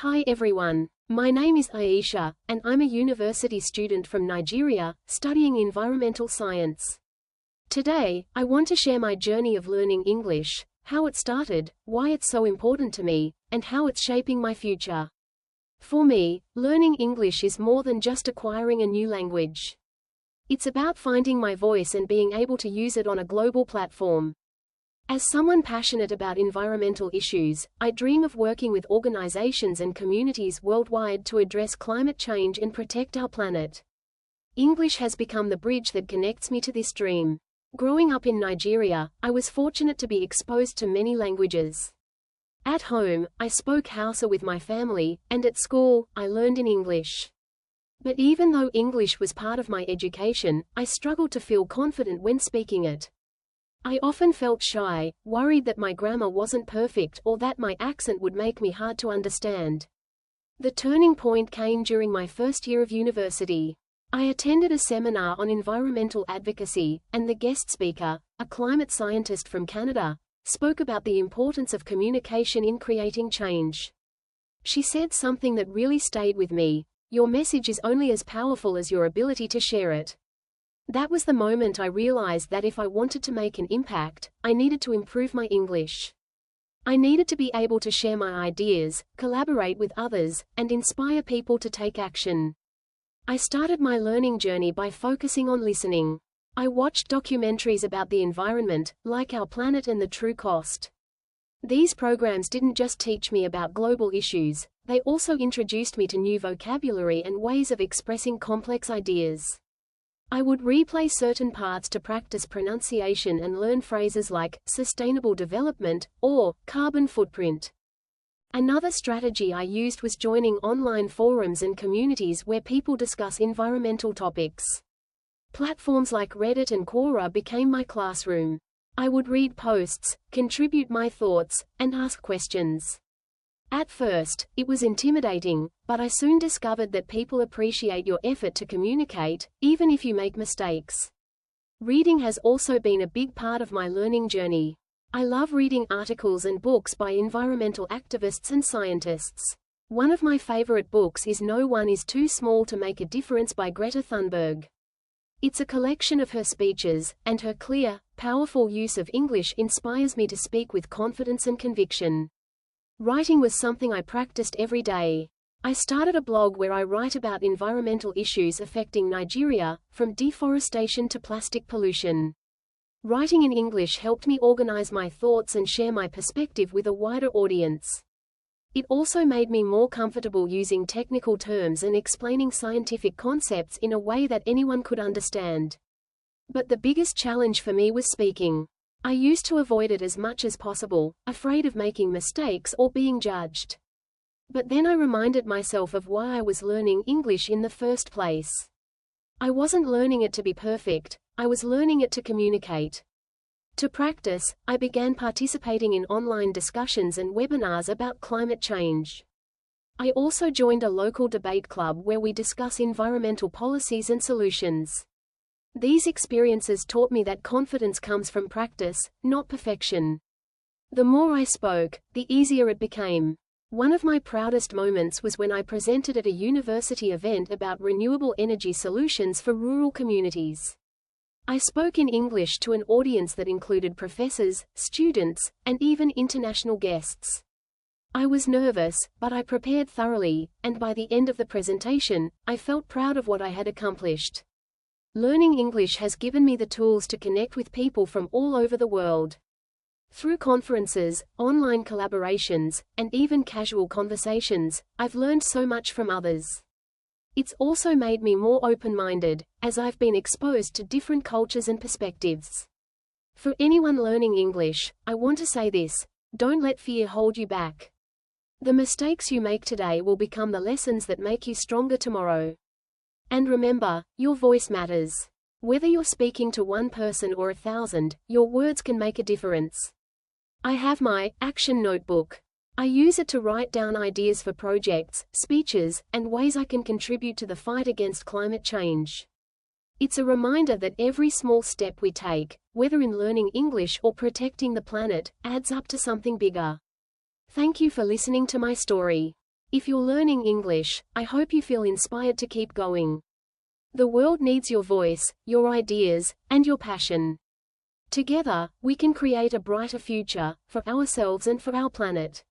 Hi everyone. My name is Aisha, and I'm a university student from Nigeria, studying environmental science. Today, I want to share my journey of learning English, how it started, why it's so important to me, and how it's shaping my future. For me, learning English is more than just acquiring a new language. It's about finding my voice and being able to use it on a global platform. As someone passionate about environmental issues, I dream of working with organizations and communities worldwide to address climate change and protect our planet. English has become the bridge that connects me to this dream. Growing up in Nigeria, I was fortunate to be exposed to many languages. At home, I spoke Hausa with my family, and at school, I learned in English. But even though English was part of my education, I struggled to feel confident when speaking it. I often felt shy, worried that my grammar wasn't perfect or that my accent would make me hard to understand. The turning point came during my first year of university. I attended a seminar on environmental advocacy, and the guest speaker, a climate scientist from Canada, spoke about the importance of communication in creating change. She said something that really stayed with me: "Your message is only as powerful as your ability to share it." That was the moment I realized that if I wanted to make an impact, I needed to improve my English. I needed to be able to share my ideas, collaborate with others, and inspire people to take action. I started my learning journey by focusing on listening. I watched documentaries about the environment, like Our Planet and The True Cost. These programs didn't just teach me about global issues, they also introduced me to new vocabulary and ways of expressing complex ideas. I would replay certain parts to practice pronunciation and learn phrases like sustainable development or carbon footprint. Another strategy I used was joining online forums and communities where people discuss environmental topics. Platforms like Reddit and Quora became my classroom. I would read posts, contribute my thoughts, and ask questions. At first, it was intimidating, but I soon discovered that people appreciate your effort to communicate, even if you make mistakes. Reading has also been a big part of my learning journey. I love reading articles and books by environmental activists and scientists. One of my favorite books is No One is Too Small to Make a Difference by Greta Thunberg. It's a collection of her speeches, and her clear, powerful use of English inspires me to speak with confidence and conviction. Writing was something I practiced every day. I started a blog where I write about environmental issues affecting Nigeria, from deforestation to plastic pollution. Writing in English helped me organize my thoughts and share my perspective with a wider audience. It also made me more comfortable using technical terms and explaining scientific concepts in a way that anyone could understand. But the biggest challenge for me was speaking. I used to avoid it as much as possible, afraid of making mistakes or being judged. But then I reminded myself of why I was learning English in the first place. I wasn't learning it to be perfect, I was learning it to communicate. To practice, I began participating in online discussions and webinars about climate change. I also joined a local debate club where we discuss environmental policies and solutions. These experiences taught me that confidence comes from practice, not perfection. The more I spoke, the easier it became. One of my proudest moments was when I presented at a university event about renewable energy solutions for rural communities. I spoke in English to an audience that included professors, students, and even international guests. I was nervous, but I prepared thoroughly, and by the end of the presentation, I felt proud of what I had accomplished. Learning English has given me the tools to connect with people from all over the world. Through conferences, online collaborations, and even casual conversations, I've learned so much from others. It's also made me more open-minded, as I've been exposed to different cultures and perspectives. For anyone learning English, I want to say this: don't let fear hold you back. The mistakes you make today will become the lessons that make you stronger tomorrow. And remember, your voice matters. Whether you're speaking to one person or 1,000, your words can make a difference. I have my action notebook. I use it to write down ideas for projects, speeches, and ways I can contribute to the fight against climate change. It's a reminder that every small step we take, whether in learning English or protecting the planet, adds up to something bigger. Thank you for listening to my story. If you're learning English, I hope you feel inspired to keep going. The world needs your voice, your ideas, and your passion. Together, we can create a brighter future, for ourselves and for our planet.